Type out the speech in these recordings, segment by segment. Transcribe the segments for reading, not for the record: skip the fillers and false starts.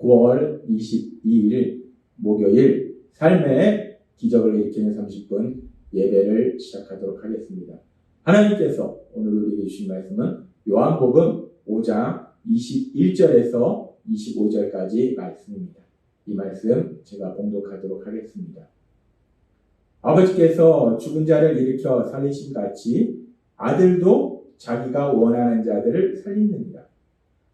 9월 22일 목요일 삶의 기적을 일으키는 30분 예배를 시작하도록 하겠습니다. 하나님께서 오늘 우리에게 주신 말씀은 요한복음 5장 21절에서 25절까지 말씀입니다. 이 말씀 제가 봉독하도록 하겠습니다. 아버지께서 죽은 자를 일으켜 살리신 같이 아들도 자기가 원하는 자들을 살리느니라.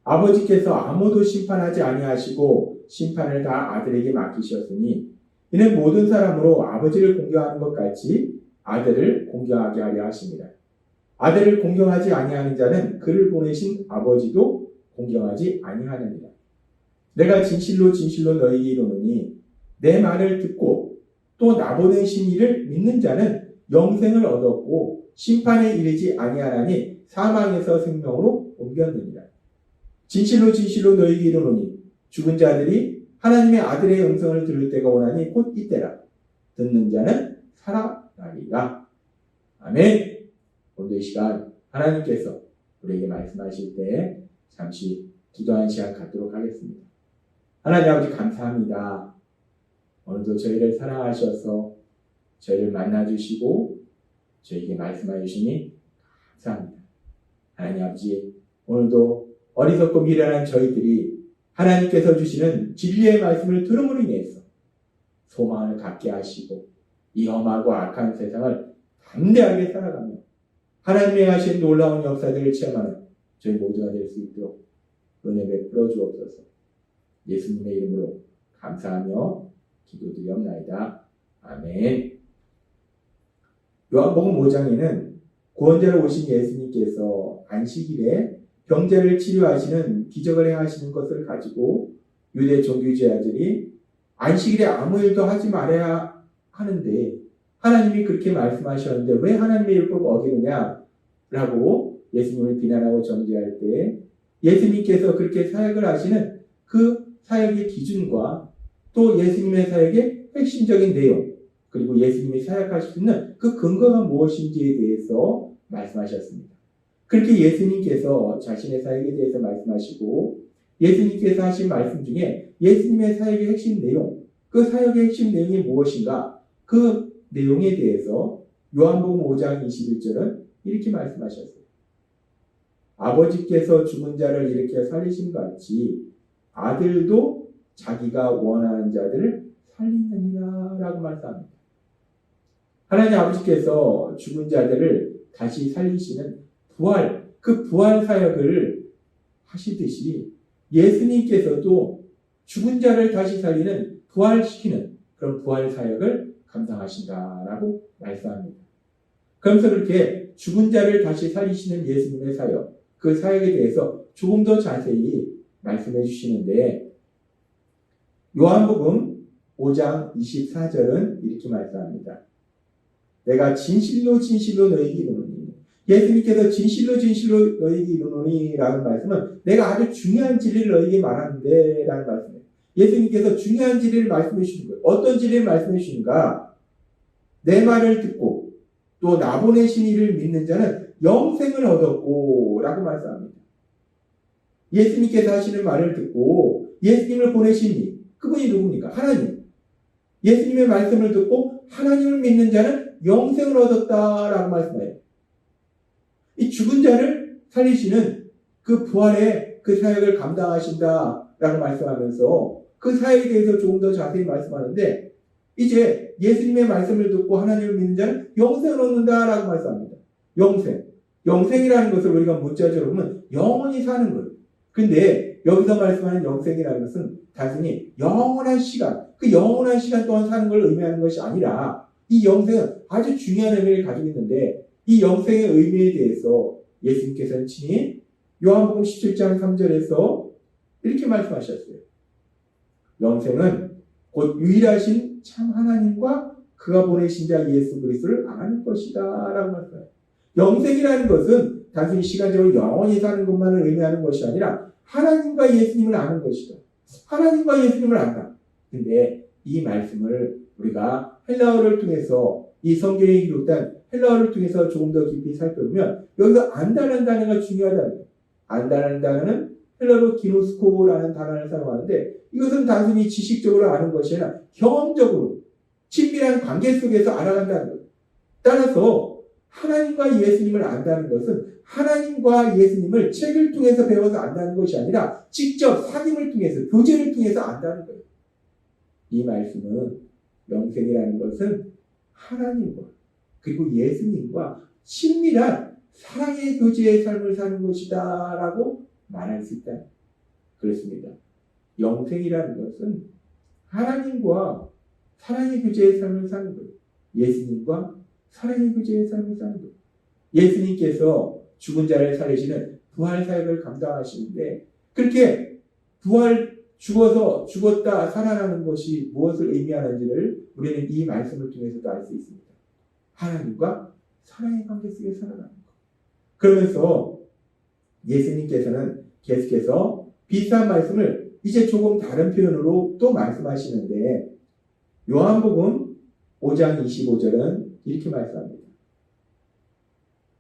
아버지께서 아무도 심판하지 아니하시고 심판을 다 아들에게 맡기셨으니 이는 모든 사람으로 아버지를 공경하는 것 같이 아들을 공경하게 하려 하십니다. 아들을 공경하지 아니하는 자는 그를 보내신 아버지도 공경하지 아니하느니라. 내가 진실로 진실로 너희에게 이르노니 내 말을 듣고 또 나보내신 이를 믿는 자는 영생을 얻었고 심판에 이르지 아니하나니 사망에서 생명으로 옮겼느니라. 진실로 진실로 너희에게 이르노니 죽은 자들이 하나님의 아들의 음성을 들을 때가 오나니 곧 이때라. 듣는 자는 살아나리라. 아멘. 오늘 이 시간 하나님께서 우리에게 말씀하실 때 잠시 기도하는 시간 갖도록 하겠습니다. 하나님 아버지 감사합니다. 오늘도 저희를 사랑하셔서 저희를 만나주시고 저희에게 말씀해 주시니 감사합니다. 하나님 아버지 오늘도 어리석고 미련한 저희들이 하나님께서 주시는 진리의 말씀을 들음으로 인해서 소망을 갖게 하시고 이 험하고 악한 세상을 담대하게 살아가며 하나님의 하신 놀라운 역사들을 체험하는 저희 모두가 될 수 있도록 은혜 베풀어 주옵소서. 예수님의 이름으로 감사하며 기도드리옵나이다. 아멘. 요한복음 5장에는 구원자로 오신 예수님께서 안식일에 병자를 치료하시는 기적을 행하시는 것을 가지고 유대 종교주의자들이 안식일에 아무 일도 하지 말아야 하는데 하나님이 그렇게 말씀하셨는데 왜 하나님의 율법을 어기느냐라고 예수님을 비난하고 정죄할 때 예수님께서 그렇게 사역을 하시는 그 사역의 기준과 또 예수님의 사역의 핵심적인 내용 그리고 예수님이 사역하실 수 있는 그 근거가 무엇인지에 대해서 말씀하셨습니다. 그렇게 예수님께서 자신의 사역에 대해서 말씀하시고 예수님께서 하신 말씀 중에 예수님의 사역의 핵심 내용, 그 사역의 핵심 내용이 무엇인가 그 내용에 대해서 요한복음 5장 21절은 이렇게 말씀하셨어요. 아버지께서 죽은 자를 일으켜 살리신 같이 아들도 자기가 원하는 자들을 살리느니라 라고 말씀합니다. 하나님 아버지께서 죽은 자들을 다시 살리시는 그 부활 사역을 하시듯이 예수님께서도 죽은 자를 다시 살리는 부활시키는 그런 부활 사역을 감당하신다라고 말씀합니다. 그러면서 그렇게 죽은 자를 다시 살리시는 예수님의 사역, 그 사역에 대해서 조금 더 자세히 말씀해 주시는데 요한복음 5장 24절은 이렇게 말씀합니다. 내가 진실로 진실로 너희에게 이르노니 예수님께서 진실로 진실로 너희에게 이르노니 라는 말씀은 내가 아주 중요한 진리를 너희에게 말하는데 라는 말씀이에요. 예수님께서 중요한 진리를 말씀해 주시는 거예요. 어떤 진리를 말씀해 주시는가? 내 말을 듣고 또 나보내신 이를 믿는 자는 영생을 얻었고 라고 말씀합니다. 예수님께서 하시는 말을 듣고 예수님을 보내신 이 그분이 누굽니까? 하나님. 예수님의 말씀을 듣고 하나님을 믿는 자는 영생을 얻었다라고 말씀해요. 이 죽은 자를 살리시는 그 부활의 그 사역을 감당하신다라고 말씀하면서 그 사역에 대해서 조금 더 자세히 말씀하는데 이제 예수님의 말씀을 듣고 하나님을 믿는 자는 영생을 얻는다라고 말씀합니다. 영생이라는 것을 우리가 문자적으로 보면 영원히 사는 거예요. 근데 여기서 말씀하는 영생이라는 것은 단순히 영원한 시간, 그 영원한 시간 동안 사는 걸 의미하는 것이 아니라 이 영생은 아주 중요한 의미를 가지고 있는데 이 영생의 의미에 대해서 예수님께서는 친히 요한복음 17장 3절에서 이렇게 말씀하셨어요. 영생은 곧 유일하신 참 하나님과 그가 보내신 자 예수 그리스도를 아는 것이다 라고 말씀해요. 영생이라는 것은 단순히 시간적으로 영원히 사는 것만을 의미하는 것이 아니라 하나님과 예수님을 아는 것이다. 하나님과 예수님을 안다. 근데 이 말씀을 우리가 헬라어를 통해서 이 성경에 기록된 헬라어를 통해서 조금 더 깊이 살펴보면 여기서 안다는 단어가 중요하다는 거예요. 안다는 단어는 헬라로 기노스코라는 단어를 사용하는데 이것은 단순히 지식적으로 아는 것이 아니라 경험적으로 친밀한 관계 속에서 알아간다는 것. 따라서 하나님과 예수님을 안다는 것은 하나님과 예수님을 책을 통해서 배워서 안다는 것이 아니라 직접 사귐을 통해서 교제를 통해서 안다는 거예요. 이 말씀은 영생이라는 것은 하나님과 그리고 예수님과 친밀한 사랑의 교제의 삶을 사는 것이다 라고 말할 수 있다. 그렇습니다. 영생이라는 것은 하나님과 사랑의 교제의 삶을 사는 거예요. 예수님과 사랑의 교제의 삶을 사는 거예요. 예수님께서 죽은 자를 살리시는 부활 사역을 감당하시는데 그렇게 죽어서 죽었다 살아나는 것이 무엇을 의미하는지를 우리는 이 말씀을 통해서도 알 수 있습니다. 하나님과 사랑의 관계 속에 살아가는 것. 그러면서 예수님께서는 계속해서 비슷한 말씀을 이제 조금 다른 표현으로 또 말씀하시는데 요한복음 5장 25절은 이렇게 말씀합니다.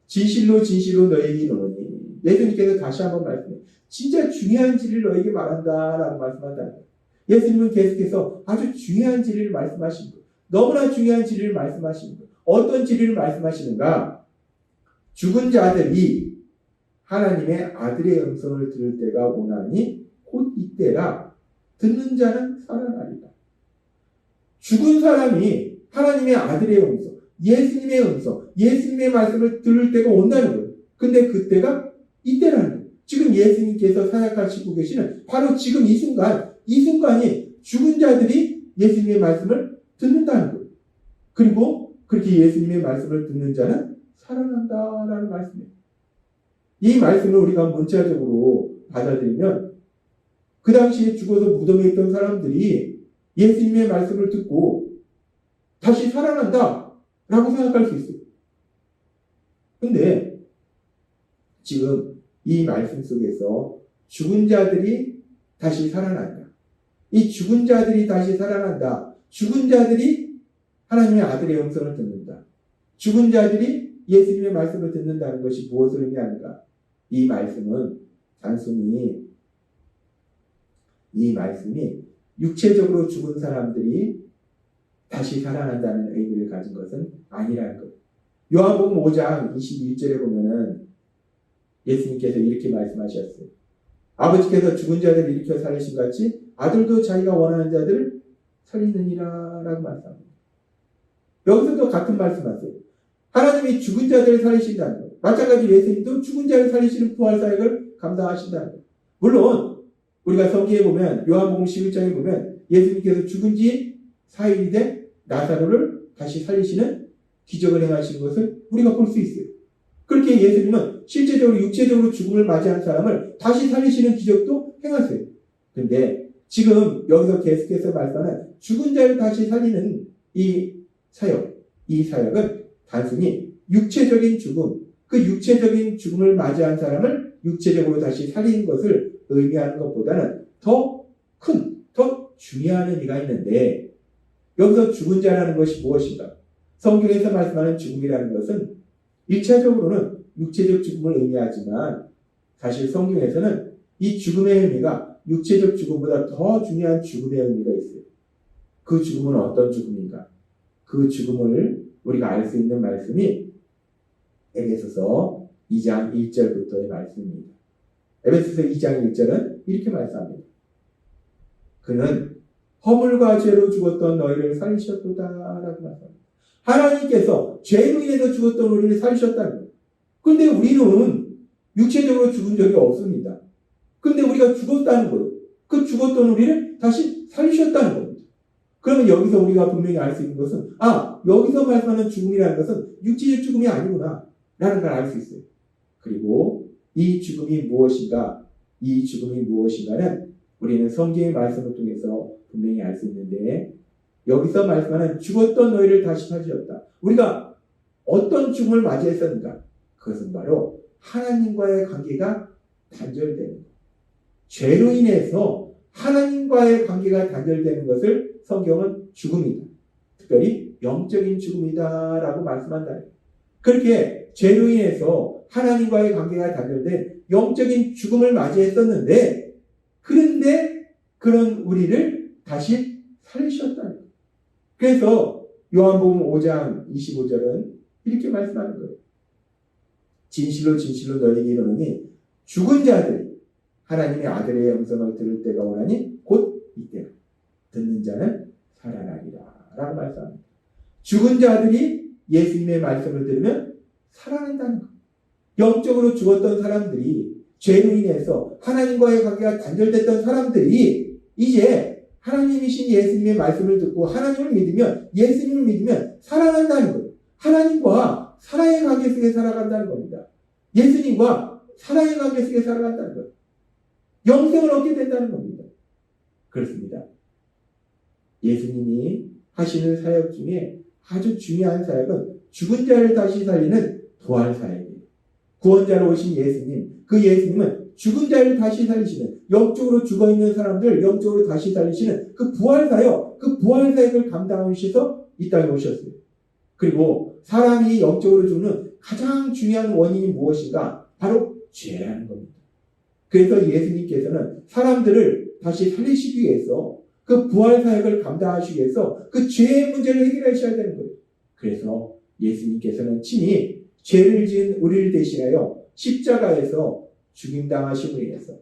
진실로 진실로 너에게 이르노니 예수님께서 다시 한번 말씀해요. 진짜 중요한 진리를 너에게 말한다라고 말씀한다는 거예요. 예수님은 계속해서 아주 중요한 진리를 말씀하신 거예요. 너무나 중요한 진리를 말씀하시는 거예요. 어떤 진리를 말씀하시는가? 죽은 자들이 하나님의 아들의 음성을 들을 때가 오나니 곧 이때라. 듣는 자는 살아나리라. 죽은 사람이 하나님의 아들의 음성, 예수님의 음성, 예수님의 말씀을 들을 때가 온다는 거예요. 근데 그때가 이때라는 거예요. 지금 예수님께서 사역하시고 계시는 바로 지금 이 순간이 죽은 자들이 예수님의 말씀을 듣는다는 거예요. 그리고 그렇게 예수님의 말씀을 듣는 자는 살아난다라는 말씀이에요. 이 말씀을 우리가 문자적으로 받아들이면 그 당시에 죽어서 무덤에 있던 사람들이 예수님의 말씀을 듣고 다시 살아난다 라고 생각할 수 있어요. 근데 지금 이 말씀 속에서 죽은 자들이 다시 살아난다. 이 죽은 자들이 다시 살아난다. 죽은 자들이 하나님의 아들의 음성을 듣는다. 죽은 자들이 예수님의 말씀을 듣는다는 것이 무엇을 의미하는가? 이 말씀은 단순히 이 말씀이 육체적으로 죽은 사람들이 다시 살아난다는 의미를 가진 것은 아니라는 거예요. 요한복음 5장 21절에 보면은 예수님께서 이렇게 말씀하셨어요. 아버지께서 죽은 자들을 일으켜 살리신 같이 아들도 자기가 원하는 자들을 살리느니라 라고 말씀합니다. 여기서도 같은 말씀하세요. 하나님이 죽은 자들을 살리신다는 거예요. 마찬가지로 예수님도 죽은 자를 살리시는 부활 사역을 감당하신다는 거예요. 물론 우리가 성경에 보면 요한복음 11장에 보면 예수님께서 죽은 지 4일이 된 나사로를 다시 살리시는 기적을 행하시는 것을 우리가 볼 수 있어요. 그렇게 예수님은 실제적으로 육체적으로 죽음을 맞이한 사람을 다시 살리시는 기적도 행하세요. 그런데 지금 여기서 계속해서 말씀하는 죽은 자를 다시 살리는 이 사역은 단순히 육체적인 죽음, 그 육체적인 죽음을 맞이한 사람을 육체적으로 다시 살리는 것을 의미하는 것보다는 더 중요한 의미가 있는데 여기서 죽은 자라는 것이 무엇인가? 성경에서 말씀하는 죽음이라는 것은 1차적으로는 육체적 죽음을 의미하지만 사실 성경에서는 이 죽음의 의미가 육체적 죽음보다 더 중요한 죽음의 의미가 있어요. 그 죽음은 어떤 죽음인가? 그 죽음을 우리가 알 수 있는 말씀이 에베소서 2장 1절부터의 말씀입니다. 에베소서 2장 1절은 이렇게 말씀합니다. 그는 허물과 죄로 죽었던 너희를 살리셨도다 라고 말씀합니다. 하나님께서 죄로 인해서 죽었던 우리를 살리셨다는 거예요. 그런데 우리는 육체적으로 죽은 적이 없습니다. 그런데 우리가 죽었다는 거예요. 그 죽었던 우리를 다시 살리셨다는 겁니다. 그러면 여기서 우리가 분명히 알 수 있는 것은 여기서 말씀하는 죽음이라는 것은 육체적 죽음이 아니구나 라는 걸 알 수 있어요. 그리고 이 죽음이 무엇인가? 이 죽음이 무엇인가는 우리는 성경의 말씀을 통해서 분명히 알 수 있는데 여기서 말씀하는 죽었던 너희를 다시 살리셨다. 우리가 어떤 죽음을 맞이했었는가? 그것은 바로 하나님과의 관계가 단절되는 것. 죄로 인해서 하나님과의 관계가 단절되는 것을 성경은 죽음이다. 특별히 영적인 죽음이다 라고 말씀한다. 그렇게 죄로 인해서 하나님과의 관계가 단절된 영적인 죽음을 맞이했었는데, 그런데 그런 우리를 다시 살리셨다는 거예요. 그래서 요한복음 5장 25절은 이렇게 말씀하는 거예요. 진실로 진실로 너희에게 이르노니 죽은 자들이 하나님의 아들의 음성을 들을 때가 오나니 곧 이때라. 듣는 자는 살아나리라 라고 말씀합니다. 죽은 자들이 예수님의 말씀을 들으면 살아난다는 것. 영적으로 죽었던 사람들이, 죄로 인해서 하나님과의 관계가 단절됐던 사람들이 이제 하나님이신 예수님의 말씀을 듣고 하나님을 믿으면, 예수님을 믿으면 살아난다는 거예요. 하나님과 사랑의 관계 속에 살아간다는 겁니다. 예수님과 사랑의 관계 속에 살아간다는 거예요. 영생을 얻게 된다는 겁니다. 그렇습니다. 예수님이 하시는 사역 중에 아주 중요한 사역은 죽은 자를 다시 살리는 부활 사역이에요. 구원자로 오신 예수님, 그 예수님은 죽은 자를 다시 살리시는, 영적으로 죽어있는 사람들 영적으로 다시 살리시는 그 부활 사역을 감당하셔서 이 땅에 오셨어요. 그리고 사람이 영적으로 죽는 가장 중요한 원인이 무엇인가? 바로 죄라는 겁니다. 그래서 예수님께서는 사람들을 다시 살리시기 위해서, 그 부활 사역을 감당하시기 위해서 그 죄의 문제를 해결하셔야 되는 거예요. 그래서 예수님께서는 친히 죄를 지은 우리를 대신하여 십자가에서 죽임당하심으로 인해서,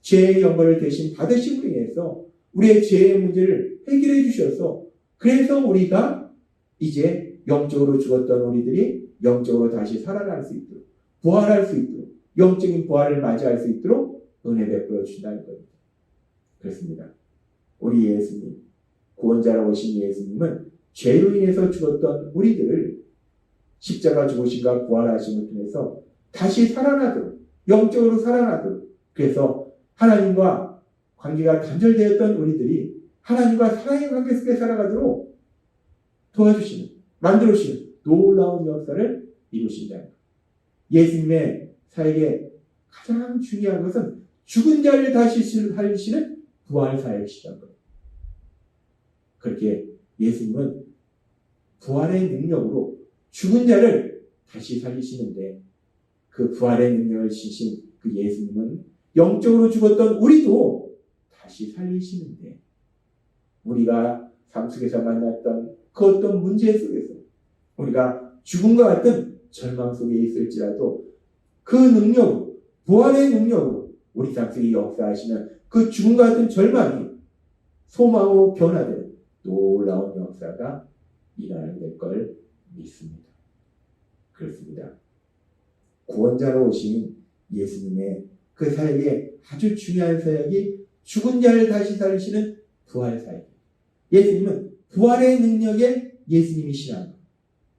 죄의 연고를 대신 받으심으로 인해서 우리의 죄의 문제를 해결해 주셔서, 그래서 우리가 이제 영적으로 죽었던 우리들이 영적으로 다시 살아날 수 있도록, 부활할 수 있도록, 영적인 부활을 맞이할 수 있도록 은혜 베풀어 주신다는 겁니다. 그렇습니다. 우리 예수님, 구원자로 오신 예수님은 죄로 인해서 죽었던 우리들을 십자가 죽으심과 부활하심을 통해서 다시 살아나도록, 영적으로 살아나도록, 그래서 하나님과 관계가 단절되었던 우리들이 하나님과 사랑의 관계 속에 살아가도록 도와주시는, 만들어주시는 놀라운 역사를 이루신다. 예수님의 사역의 가장 중요한 것은 죽은 자를 다시 살리시는 부활 사역이시라는 거예요. 그렇게 예수님은 부활의 능력으로 죽은 자를 다시 살리시는데, 그 부활의 능력을 지신 그 예수님은 영적으로 죽었던 우리도 다시 살리시는데, 우리가 삶 속에서 만났던 그 어떤 문제 속에서 우리가 죽음과 같은 절망 속에 있을지라도 그 능력으로, 부활의 능력으로 우리 삶 속에 역사하시는 그 죽음과 같은 절망이 소망으로 변화되는 놀라운 역사가 일어나게 될 걸 믿습니다. 그렇습니다. 구원자로 오신 예수님의 그 사역에 아주 중요한 사역이 죽은 자를 다시 살리시는 부활 사역. 예수님은 부활의 능력의 예수님이시라는 것.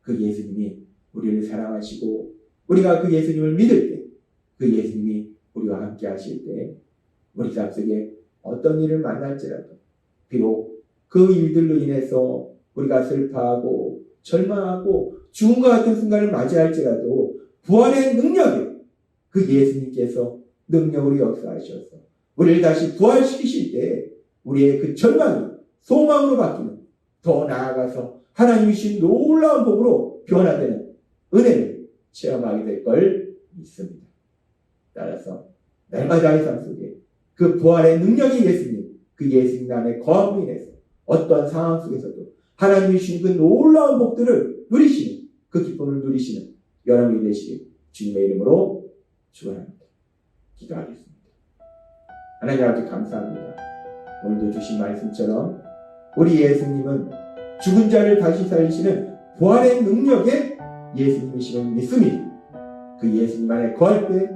그 예수님이 우리를 사랑하시고 우리가 그 예수님을 믿을 때, 그 예수님이 우리와 함께 하실 때 우리 삶 속에 어떤 일을 만날지라도, 비록 그 일들로 인해서 우리가 슬퍼하고 절망하고 죽음과 같은 순간을 맞이할지라도 부활의 능력에 그 예수님께서 능력으로 역사하셔서 우리를 다시 부활시키실 때 우리의 그 절망이 소망으로 바뀌는, 더 나아가서 하나님이신 놀라운 복으로 변화되는 은혜를 체험하게 될 걸 믿습니다. 따라서 날마다의 삶 속에 그 부활의 능력이 예수님, 그 예수님 안에 거함으로 인해서 어떤 상황 속에서도 하나님이 주신 그 놀라운 복들을 누리시는, 그 기쁨을 누리시는 여러분이 되시길 주님의 이름으로 축원합니다. 기도하겠습니다. 하나님 아버지 감사합니다. 오늘도 주신 말씀처럼 우리 예수님은 죽은 자를 다시 살리시는 부활의 능력의 예수님이심을 믿습니다. 그 예수님 안에 거할 때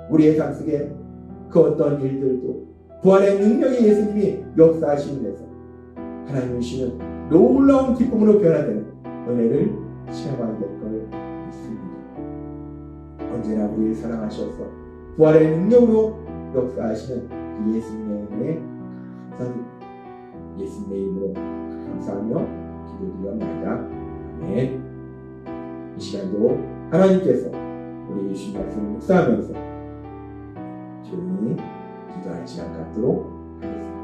우리의 삶 속에 그 어떤 일들도 부활의 능력의 예수님이 역사하시는 데서 하나님 주시는 놀라운 기쁨으로 변화되는 은혜를 체험하게 될 걸 믿습니다. 언제나 우리를 사랑하셔서 부활의 능력으로 역사하시는 그 예수님의 은혜에 감사드립니다. 예수님의 이름으로 감사하며 기도드리옵나이다. 아멘. 이 시간도 하나님께서 우리 주신 말씀을 묵상하면서 조용히 기도하는 시간 갖도록 하겠습니다.